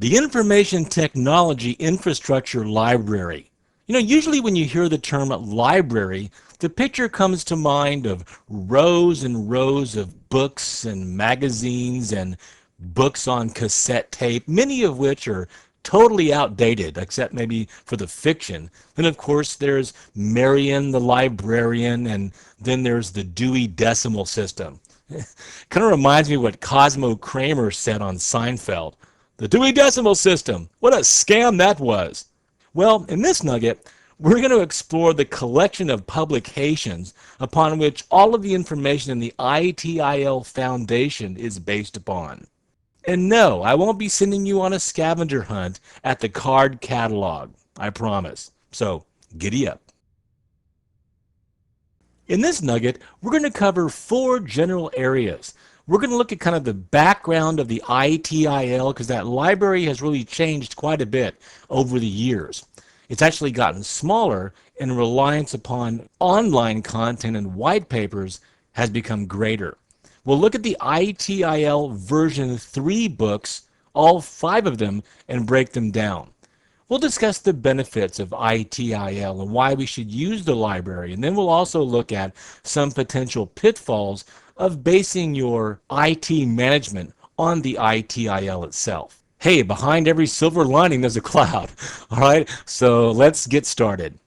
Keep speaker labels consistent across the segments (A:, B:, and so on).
A: The Information Technology Infrastructure Library. Usually when you hear the term library, the picture comes to mind of rows and rows of books and magazines and books on cassette tape, many of which are totally outdated, except maybe for the fiction. Then, of course, there's Marion the librarian, and then there's the Dewey Decimal System. Kind of reminds me of what Cosmo Kramer said on Seinfeld. The Dewey Decimal System. What a scam that was. Well, in this nugget, we're going to explore the collection of publications upon which all of the information in the ITIL Foundation is based upon. And no, I won't be sending you on a scavenger hunt at the card catalog. I promise. So, giddy up. In this nugget, we're going to cover 4 general areas. We're going to look at kind of the background of the ITIL because that library has really changed quite a bit over the years. It's actually gotten smaller, and reliance upon online content and white papers has become greater. We'll look at the ITIL version 3 books, all 5 of them, and break them down. We'll discuss the benefits of ITIL and why we should use the library, and then we'll also look at some potential pitfalls of basing your IT management on the ITIL itself. Hey, behind every silver lining there's a cloud. All right, so let's get started.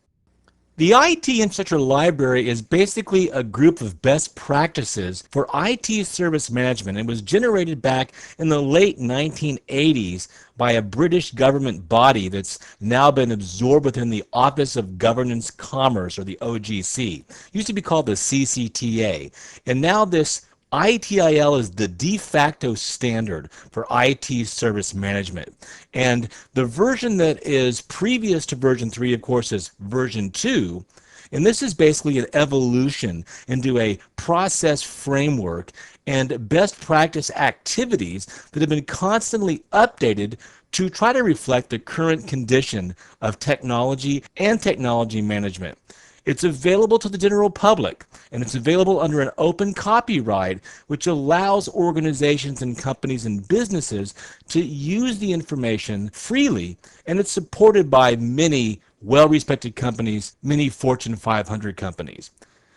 A: The IT Infrastructure Library is basically a group of best practices for IT service management. It was generated back in the late 1980s by a British government body that's now been absorbed within the Office of Governance Commerce, or the OGC. It used to be called the CCTA. And now this ITIL is the de facto standard for IT service management. And the version that is previous to version 3, of course, is version 2. And this is basically an evolution into a process framework and best practice activities that have been constantly updated to try to reflect the current condition of technology and technology management. It's available to the general public, and it's available under an open copyright, which allows organizations and companies and businesses to use the information freely, and it's supported by many well-respected companies, many Fortune 500 companies.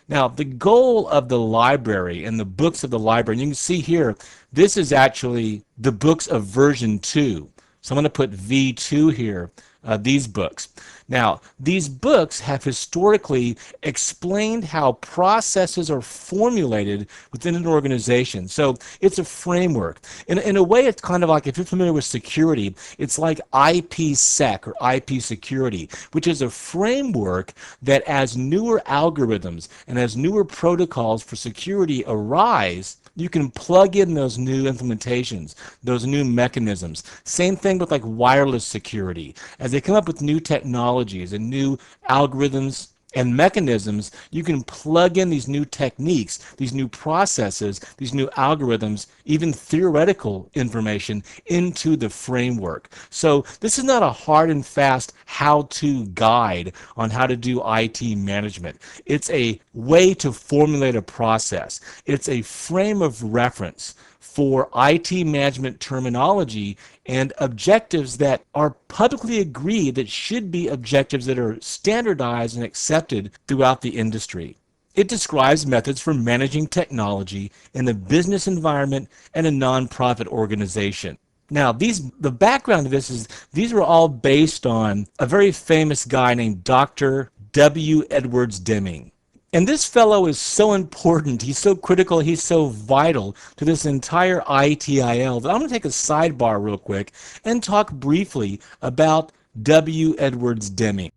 A: Now, the goal of the library and the books of the library, and you can see here, this is actually the books of version 2. So I'm going to put V2 here, these books. Now, these books have historically explained how processes are formulated within an organization. So it's a framework. In a way, it's kind of like, if you're familiar with security, it's like IPsec, or IP security, which is a framework that as newer algorithms and as newer protocols for security arise, you can plug in those new implementations, those new mechanisms. Same thing with like wireless security. As they come up with new technologies and new algorithms and mechanisms, you can plug in these new techniques, these new processes, these new algorithms, even theoretical information into the framework. So this is not a hard and fast how-to guide on how to do IT management. It's a way to formulate a process. It's a frame of reference for IT management terminology and objectives that are publicly agreed that should be objectives that are standardized and accepted throughout the industry. It describes methods for managing technology in a business environment and a nonprofit organization. Now, the background of this is these were all based on a very famous guy named Dr. W. Edwards Deming. And this fellow is so important, he's so critical, he's so vital to this entire ITIL that I'm going to take a sidebar real quick and talk briefly about W. Edwards Deming.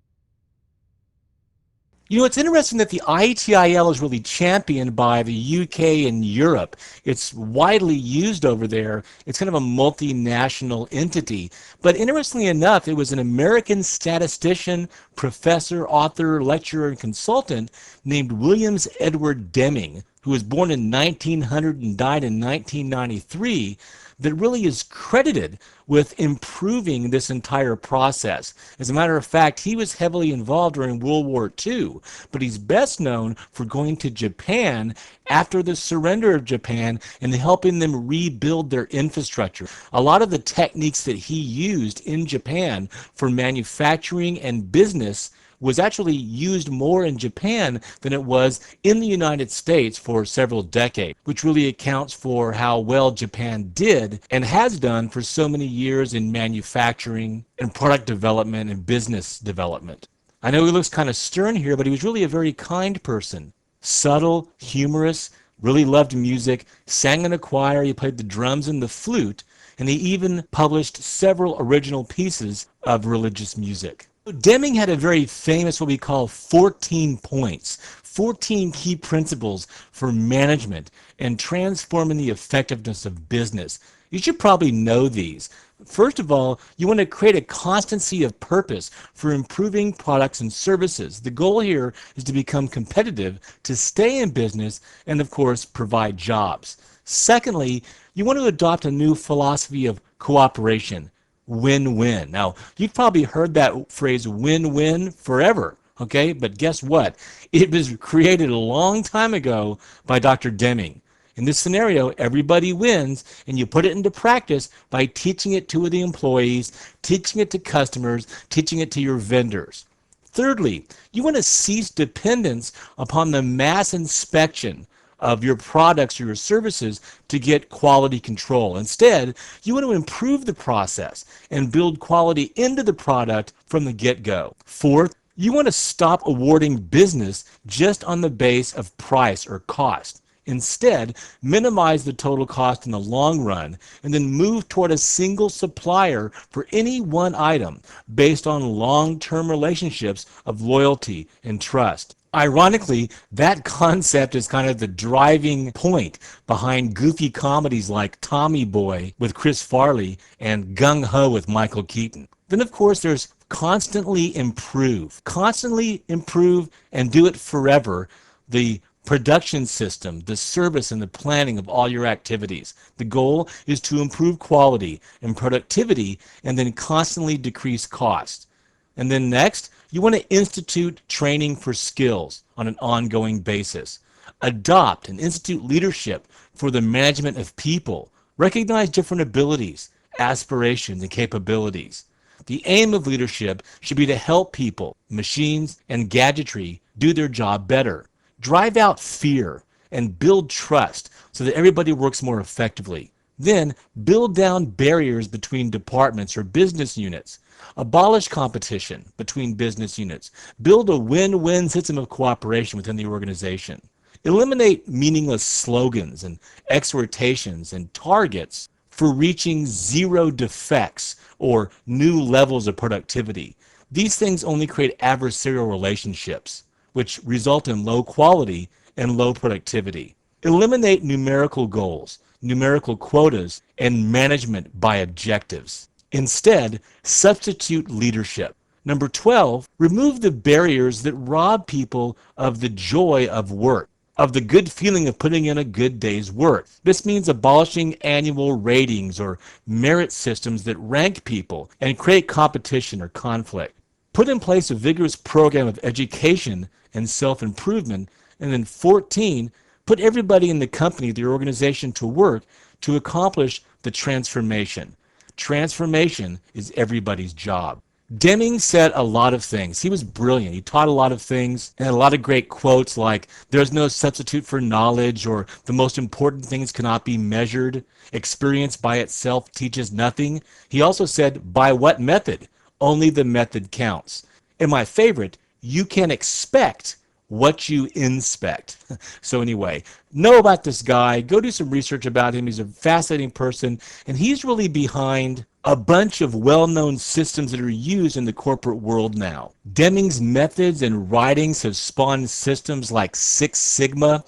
A: It's interesting that the ITIL is really championed by the UK and Europe. It's widely used over there. It's kind of a multinational entity. But interestingly enough, it was an American statistician, professor, author, lecturer, and consultant named Williams Edward Deming, who was born in 1900 and died in 1993, that really is credited with improving this entire process. As a matter of fact, he was heavily involved during World War II, but he's best known for going to Japan after the surrender of Japan and helping them rebuild their infrastructure. A lot of the techniques that he used in Japan for manufacturing and business was actually used more in Japan than it was in the United States for several decades, which really accounts for how well Japan did and has done for so many years in manufacturing and product development and business development. I know he looks kind of stern here, but he was really a very kind person. Subtle, humorous, really loved music, sang in a choir, he played the drums and the flute, and he even published several original pieces of religious music. Deming had a very famous, what we call 14 points, 14 key principles for management and transforming the effectiveness of business. You should probably know these. First of all, you want to create a constancy of purpose for improving products and services. The goal here is to become competitive, to stay in business, and of course, provide jobs. Secondly, you want to adopt a new philosophy of cooperation. Win-win. Now, you've probably heard that phrase win-win forever, okay? But guess what? It was created a long time ago by Dr. Deming. In this scenario, everybody wins, and you put it into practice by teaching it to the employees, teaching it to customers, teaching it to your vendors. Thirdly, you want to cease dependence upon the mass inspection of your products or your services to get quality control. Instead, you want to improve the process and build quality into the product from the get-go. Fourth, you want to stop awarding business just on the base of price or cost. Instead, minimize the total cost in the long run and then move toward a single supplier for any one item based on long-term relationships of loyalty and trust. Ironically, that concept is kind of the driving point behind goofy comedies like Tommy Boy with Chris Farley and Gung Ho with Michael Keaton. Then, of course, there's constantly improve. Constantly improve and do it forever. The production system, the service, and the planning of all your activities. The goal is to improve quality and productivity and then constantly decrease cost. And then next, you want to institute training for skills on an ongoing basis. Adopt and institute leadership for the management of people. Recognize different abilities, aspirations, and capabilities. The aim of leadership should be to help people, machines, and gadgetry do their job better. Drive out fear and build trust so that everybody works more effectively. Then, build down barriers between departments or business units. Abolish competition between business units. Build a win-win system of cooperation within the organization. Eliminate meaningless slogans and exhortations and targets for reaching zero defects or new levels of productivity. These things only create adversarial relationships, which result in low quality and low productivity. Eliminate numerical goals, numerical quotas, and management by objectives. Instead, substitute leadership. Number 12, remove the barriers that rob people of the joy of work, of the good feeling of putting in a good day's work. This means abolishing annual ratings or merit systems that rank people and create competition or conflict. Put in place a vigorous program of education and self-improvement. And then 14, put everybody in the company, the organization, to work to accomplish the transformation. Transformation is everybody's job. Deming said a lot of things. He was brilliant. He taught a lot of things and had a lot of great quotes like, "There's no substitute for knowledge," or "The most important things cannot be measured. Experience by itself teaches nothing." He also said, "By what method? Only the method counts." And my favorite, "You can expect what you inspect." So anyway, know about this guy. Go do some research about him. He's a fascinating person, and he's really behind a bunch of well-known systems that are used in the corporate world now. Deming's methods and writings have spawned systems like Six Sigma,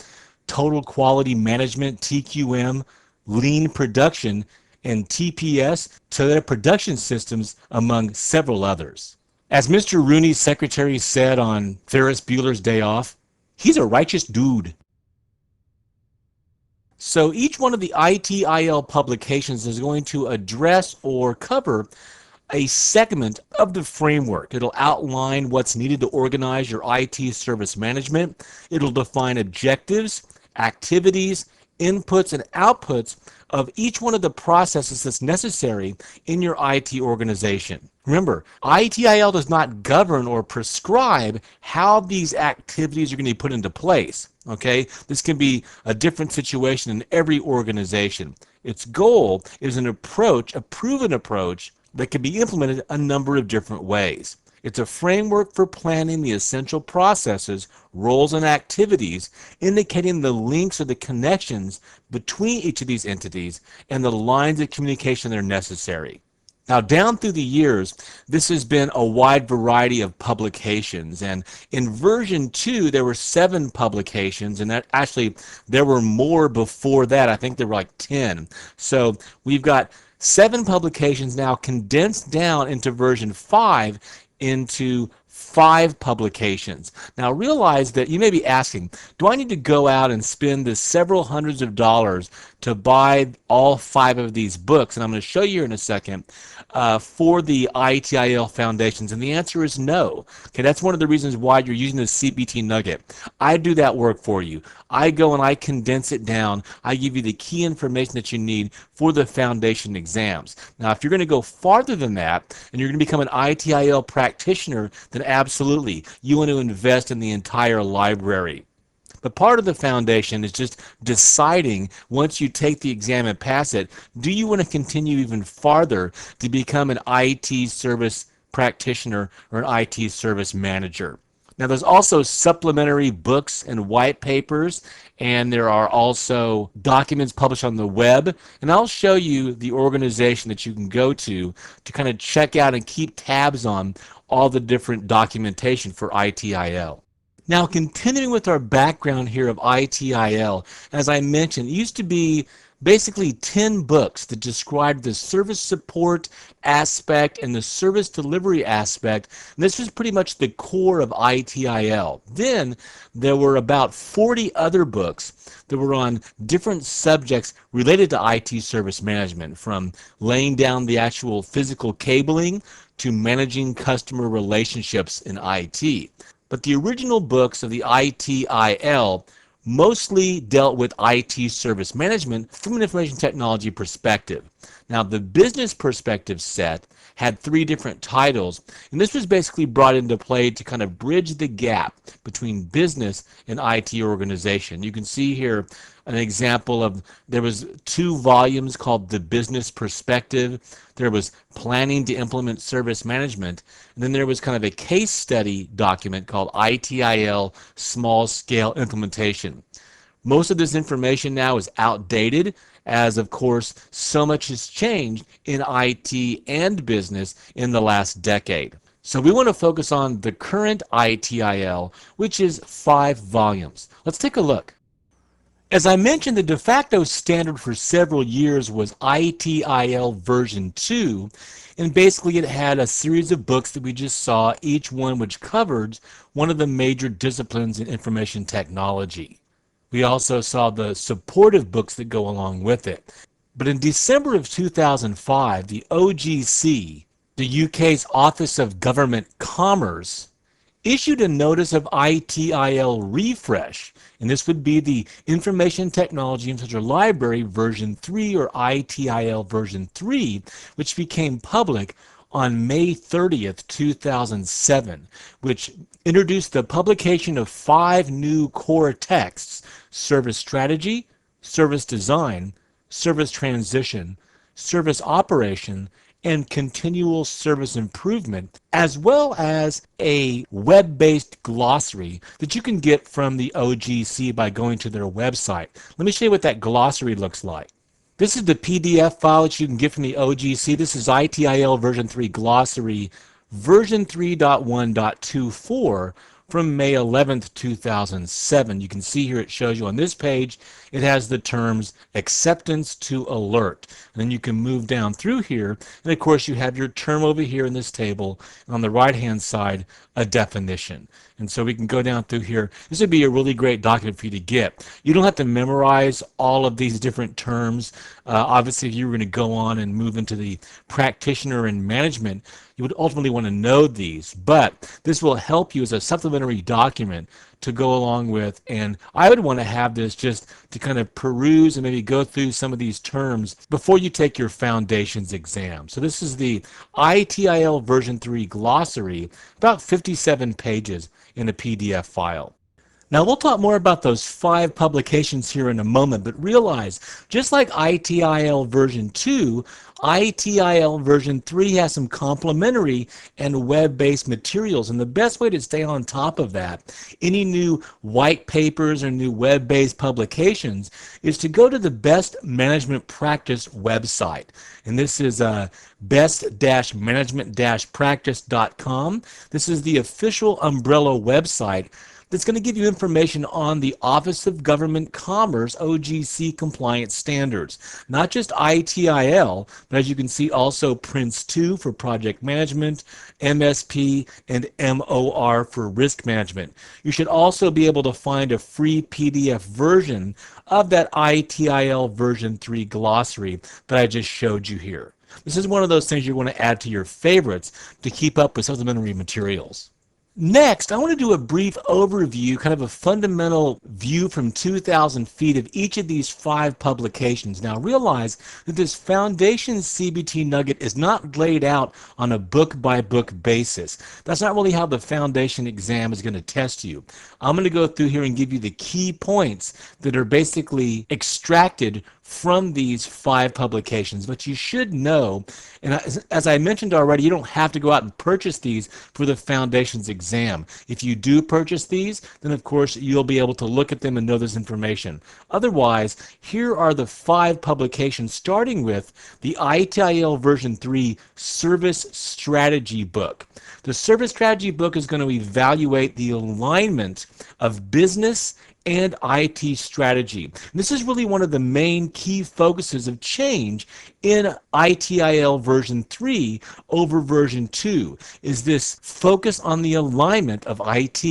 A: Total Quality Management, TQM, Lean Production, and TPS, Toyota Production Systems, among several others. As Mr. Rooney's secretary said on Ferris Bueller's Day Off, he's a righteous dude. So each one of the ITIL publications is going to address or cover a segment of the framework. It'll outline what's needed to organize your IT service management. It'll define objectives, activities, inputs, and outputs of each one of the processes that's necessary in your IT organization. Remember, ITIL does not govern or prescribe how these activities are going to be put into place. Okay, this can be a different situation in every organization. Its goal is an approach, a proven approach, that can be implemented a number of different ways. It's a framework for planning the essential processes, roles, and activities, indicating the links or the connections between each of these entities and the lines of communication that are necessary. Now, down through the years, this has been a wide variety of publications, and in version 2, there were 7 publications, and that actually there were more before that. I think there were like 10. So we've got 7 publications now condensed down into version 5 into 5 publications. Now realize that you may be asking, do I need to go out and spend the several hundreds of dollars to buy all 5 of these books? And I'm going to show you in a second for the ITIL foundations, and the answer is no. Okay, that's one of the reasons why you're using the CBT Nugget. I do that work for you. I go and I condense it down. I give you the key information that you need for the foundation exams. Now, if you're going to go farther than that, and you're going to become an ITIL practitioner, then absolutely, you want to invest in the entire library. But part of the foundation is just deciding, once you take the exam and pass it, do you want to continue even farther to become an IT service practitioner or an IT service manager? Now, there's also supplementary books and white papers, and there are also documents published on the web. And I'll show you the organization that you can go to kind of check out and keep tabs on all the different documentation for ITIL. Now, continuing with our background here of ITIL, as I mentioned, it used to be basically 10 books that described the service support aspect and the service delivery aspect. And this was pretty much the core of ITIL. Then there were about 40 other books that were on different subjects related to IT service management, from laying down the actual physical cabling to managing customer relationships in IT. But the original books of the ITIL mostly dealt with IT service management from an information technology perspective. Now, the business perspective set had 3 different titles, and this was basically brought into play to kind of bridge the gap between business and IT organization. You can see here an example of, there was 2 volumes called The Business Perspective, there was Planning to Implement Service Management, and then there was kind of a case study document called ITIL Small Scale Implementation. Most of this information now is outdated, as of course so much has changed in IT and business in the last decade. So we want to focus on the current ITIL, which is 5 volumes. Let's take a look. As I mentioned, the de facto standard for several years was ITIL version 2, and basically it had a series of books that we just saw, each one which covered one of the major disciplines in information technology. We also saw the supportive books that go along with it. But in December of 2005, the OGC, the UK's Office of Government Commerce, issued a notice of ITIL refresh, and this would be the Information Technology Infrastructure Library version 3, or ITIL version 3, which became public on May 30th, 2007, which introduced the publication of 5 new core texts: service strategy, service design, service transition, service operation, and continual service improvement, as well as a web-based glossary that you can get from the OGC by going to their website. Let me show you what that glossary looks like. This is the PDF file that you can get from the OGC. This is ITIL version 3 glossary, version 3.1.24 from May 11th, 2007. You can see here it shows you on this page, it has the terms acceptance to alert. And then you can move down through here, and of course you have your term over here in this table, and on the right-hand side, a definition. And so we can go down through here. This would be a really great document for you to get. You don't have to memorize all of these different terms. Obviously, if you were going to go on and move into the practitioner and management, you would ultimately want to know these, but this will help you as a supplementary document to go along with, and I would want to have this just to kind of peruse and maybe go through some of these terms before you take your foundations exam. So this is the ITIL version 3 glossary, about 57 pages in a PDF file. Now, we'll talk more about those 5 publications here in a moment, but realize, just like ITIL version 2, ITIL version 3 has some complementary and web-based materials, and the best way to stay on top of that, any new white papers or new web-based publications, is to go to the Best Management Practice website. And this is best-management-practice.com. This is the official umbrella website that's going to give you information on the Office of Government Commerce OGC compliance standards. Not just ITIL, but as you can see also Prince 2 for project management, MSP, and MOR for risk management. You should also be able to find a free PDF version of that ITIL version 3 glossary that I just showed you here. This is one of those things you want to add to your favorites to keep up with supplementary materials. Next, I want to do a brief overview, kind of a fundamental view from 2,000 feet of each of these 5 publications. Now realize that this Foundation CBT Nugget is not laid out on a book-by-book basis. That's not really how the Foundation exam is going to test you. I'm going to go through here and give you the key points that are basically extracted from these 5 publications, but you should know, and as I mentioned already, you don't have to go out and purchase these for the Foundation's exam. If you do purchase these, then of course you'll be able to look at them and know this information. Otherwise, here are the 5 publications, starting with the ITIL version 3 Service Strategy book. The Service Strategy book is going to evaluate the alignment of business and IT strategy. And this is really one of the main key focuses of change in ITIL version 3 over version 2, is this focus on the alignment of IT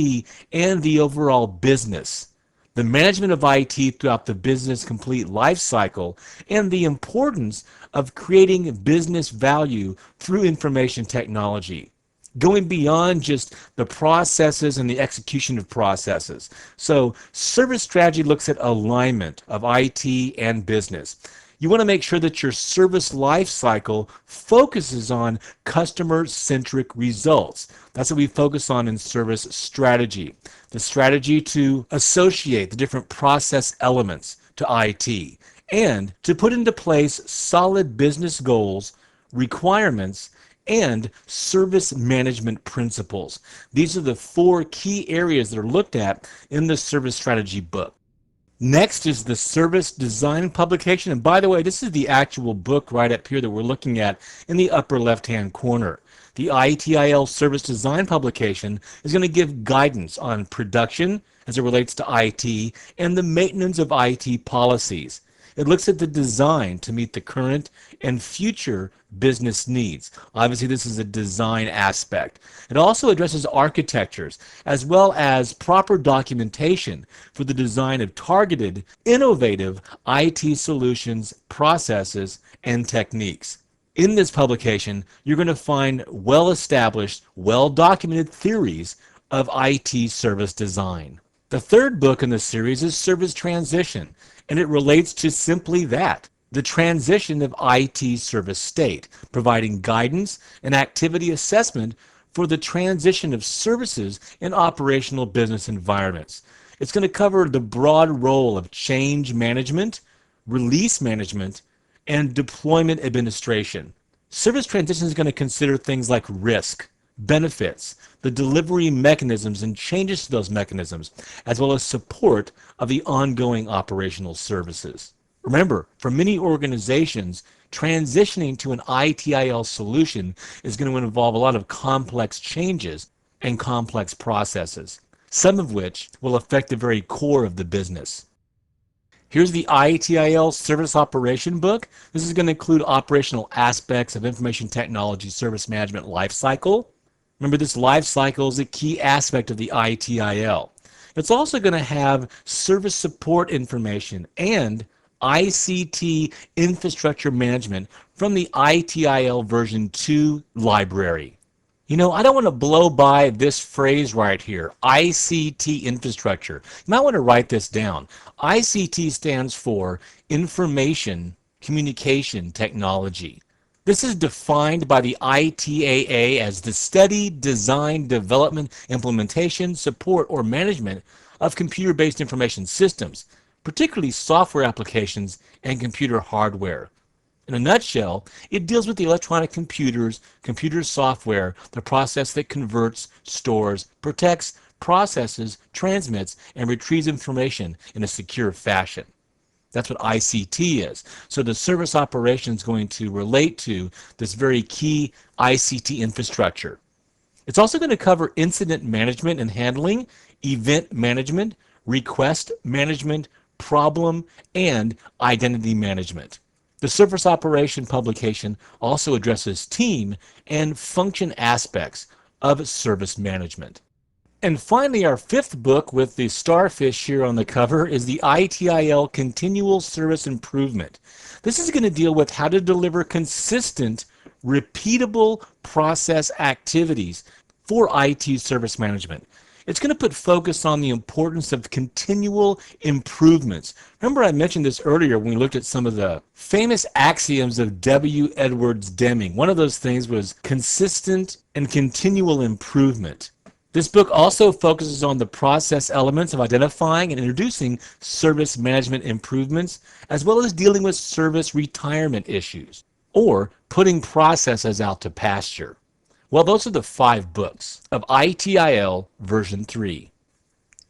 A: and the overall business, the management of IT throughout the business complete life cycle, and the importance of creating business value through information technology, going beyond just the processes and the execution of processes. So service strategy looks at alignment of IT and business. You want to make sure that your service life cycle focuses on customer-centric results. That's what we focus on in service strategy. The strategy to associate the different process elements to IT and to put into place solid business goals, requirements, and service management principles. These are the 4 key areas that are looked at in the service strategy book. Next is the service design publication. And by the way, this is the actual book right up here that we're looking at in the upper left-hand corner. The ITIL service design publication is going to give guidance on production as it relates to IT and the maintenance of IT policies. It looks at the design to meet the current and future business needs. Obviously, this is a design aspect. It also addresses architectures as well as proper documentation for the design of targeted, innovative IT solutions, processes, and techniques. In this publication, you're going to find well-established, well-documented theories of IT service design. The third book in the series is Service Transition, and it relates to simply that, the transition of IT service state, providing guidance and activity assessment for the transition of services in operational business environments. It's going to cover the broad role of change management, release management, and deployment administration. Service transition is going to consider things like risk, benefits, the delivery mechanisms and changes to those mechanisms, as well as support of the ongoing operational services. Remember, for many organizations, transitioning to an ITIL solution is going to involve a lot of complex changes and complex processes. some of which will affect the very core of the business. Here's the ITIL Service Operation Book. This is going to include operational aspects of information technology service management lifecycle. Remember, this life cycle is a key aspect of the ITIL. It's also going to have service support information and ICT infrastructure management from the ITIL version 2 library. You know, I don't want to blow by this phrase right here, ICT infrastructure. You might want to write this down. ICT stands for Information Communication Technology. This is defined by the ITAA as the study, design, development, implementation, support, or management of computer-based information systems, particularly software applications and computer hardware. In a nutshell, it deals with the electronic computers, computer software, the process that converts, stores, protects, processes, transmits, and retrieves information in a secure fashion. That's what ICT is. So the service operation is going to relate to this very key ICT infrastructure. It's also going to cover incident management and handling, event management, request management, problem, and identity management. The Service Operation publication also addresses team and function aspects of service management. And finally, our fifth book with the starfish here on the cover is the ITIL Continual Service Improvement. This is going to deal with how to deliver consistent, repeatable process activities for IT service management. It's going to put focus on the importance of continual improvements. Remember, I mentioned this earlier when we looked at some of the famous axioms of W. Edwards Deming. One of those things was consistent and continual improvement. This book also focuses on the process elements of identifying and introducing service management improvements, as well as dealing with service retirement issues, or putting processes out to pasture. Well, those are the 5 books of ITIL version 3.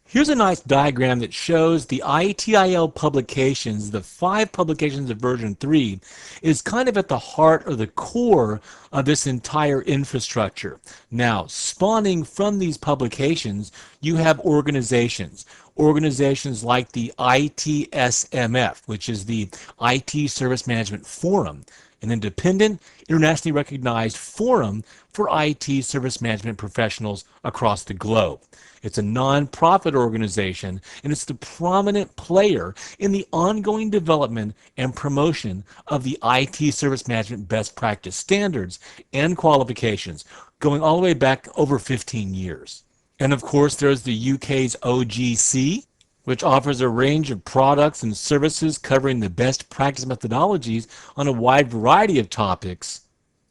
A: Here's a nice diagram that shows the ITIL publications, the 5 publications of version 3, is kind of at the heart or the core of this entire infrastructure. Now, spawning from these publications, you have organizations. Organizations like the ITSMF, which is the IT Service Management Forum, an independent, internationally recognized forum for IT service management professionals across the globe. It's a non-profit organization, and it's the prominent player in the ongoing development and promotion of the IT service management best practice standards and qualifications, going all the way back over 15 years. And of course, there's the UK's OGC, which offers a range of products and services covering the best practice methodologies on a wide variety of topics,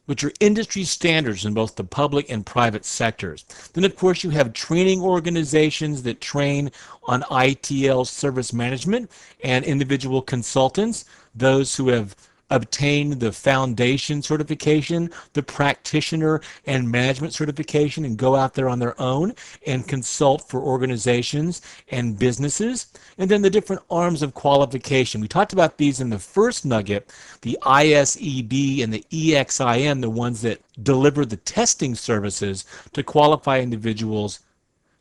A: which are industry standards in both the public and private sectors. Then, of course, you have training organizations that train on ITL service management and individual consultants, those who have obtained the foundation certification, the practitioner and management certification, and go out there on their own and consult for organizations and businesses. And then the different arms of qualification. We talked about these in the first nugget, the ISEB and the EXIM, the ones that deliver the testing services to qualify individuals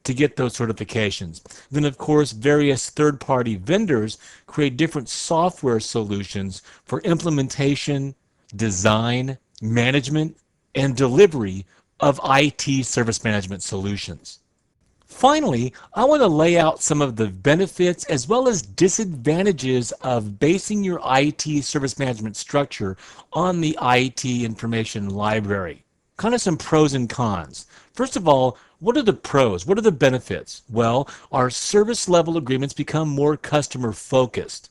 A: to get those certifications. Then, of course, various third-party vendors create different software solutions for implementation, design, management, and delivery of IT service management solutions. Finally, I want to lay out some of the benefits as well as disadvantages of basing your IT service management structure on the IT information library. Kind of some pros and cons. First of all, what are the pros? What are the benefits? Well, our service level agreements become more customer focused.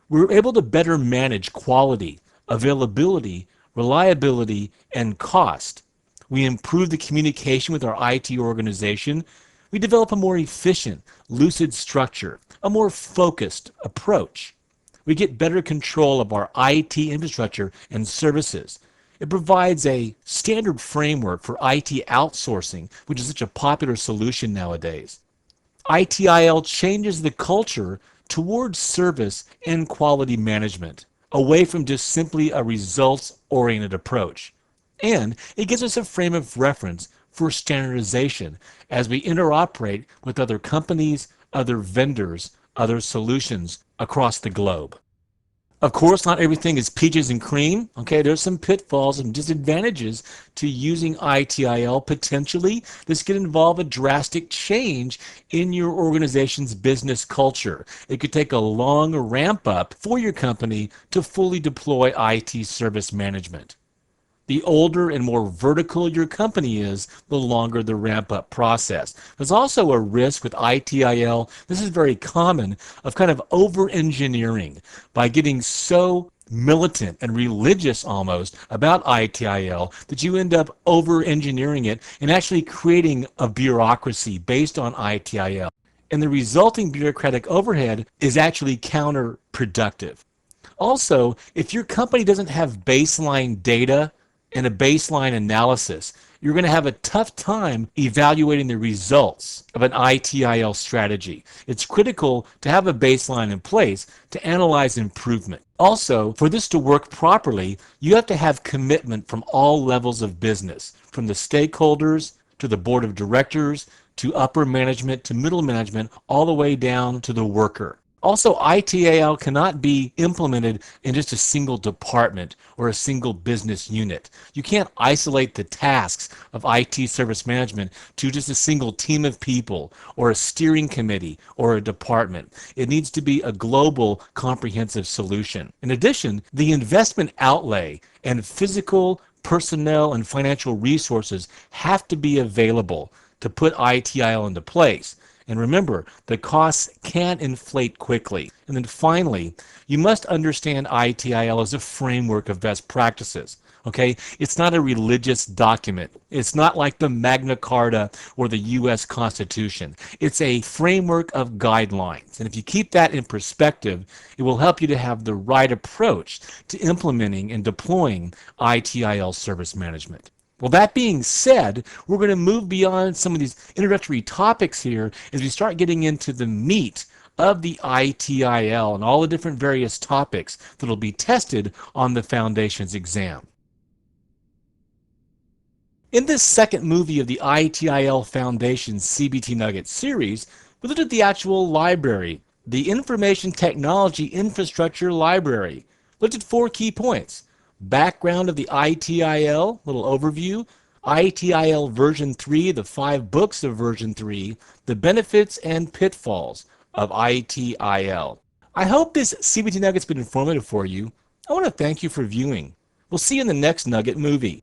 A: We're able to better manage quality, availability, reliability, and cost. We improve the communication with our IT organization. We develop a more efficient, lucid structure, a more focused approach. We get better control of our IT infrastructure and services. It provides a standard framework for IT outsourcing, which is such a popular solution nowadays. ITIL changes the culture towards service and quality management, away from just simply a results-oriented approach. And it gives us a frame of reference for standardization as we interoperate with other companies, other vendors, other solutions across the globe. Of course, not everything is peaches and cream. Okay, there's some pitfalls and disadvantages to using ITIL. Potentially, this could involve a drastic change in your organization's business culture. It could take a long ramp up for your company to fully deploy IT service management. The older and more vertical your company is, the longer the ramp-up process. There's also a risk with ITIL, this is very common, of kind of over-engineering by getting so militant and religious almost about ITIL that you end up over-engineering it and actually creating a bureaucracy based on ITIL. And the resulting bureaucratic overhead is actually counterproductive. Also, if your company doesn't have baseline data and a baseline analysis, you're going to have a tough time evaluating the results of an ITIL strategy. It's critical to have a baseline in place to analyze improvement. Also, for this to work properly, you have to have commitment from all levels of business, from the stakeholders to the board of directors to upper management to middle management, all the way down to the worker. Also, ITIL cannot be implemented in just a single department or a single business unit. You can't isolate the tasks of IT service management to just a single team of people or a steering committee or a department. It needs to be a global, comprehensive solution. In addition, the investment outlay and physical, personnel, and financial resources have to be available to put ITIL into place. And remember, the costs can inflate quickly. And then finally, you must understand ITIL as a framework of best practices. Okay? It's not a religious document. It's not like the Magna Carta or the U.S. Constitution. It's a framework of guidelines. And if you keep that in perspective, it will help you to have the right approach to implementing and deploying ITIL service management. Well, that being said, we're going to move beyond some of these introductory topics here as we start getting into the meat of the ITIL and all the different various topics that will be tested on the Foundations exam. In this second movie of the ITIL Foundation CBT Nugget series, we looked at the actual library, the Information Technology Infrastructure Library. Looked at 4 key points. Background of the ITIL, little overview, ITIL version 3, the 5 books of version 3, the benefits and pitfalls of ITIL. I hope this CBT Nugget's been informative for you. I want to thank you for viewing. We'll see you in the next Nugget movie.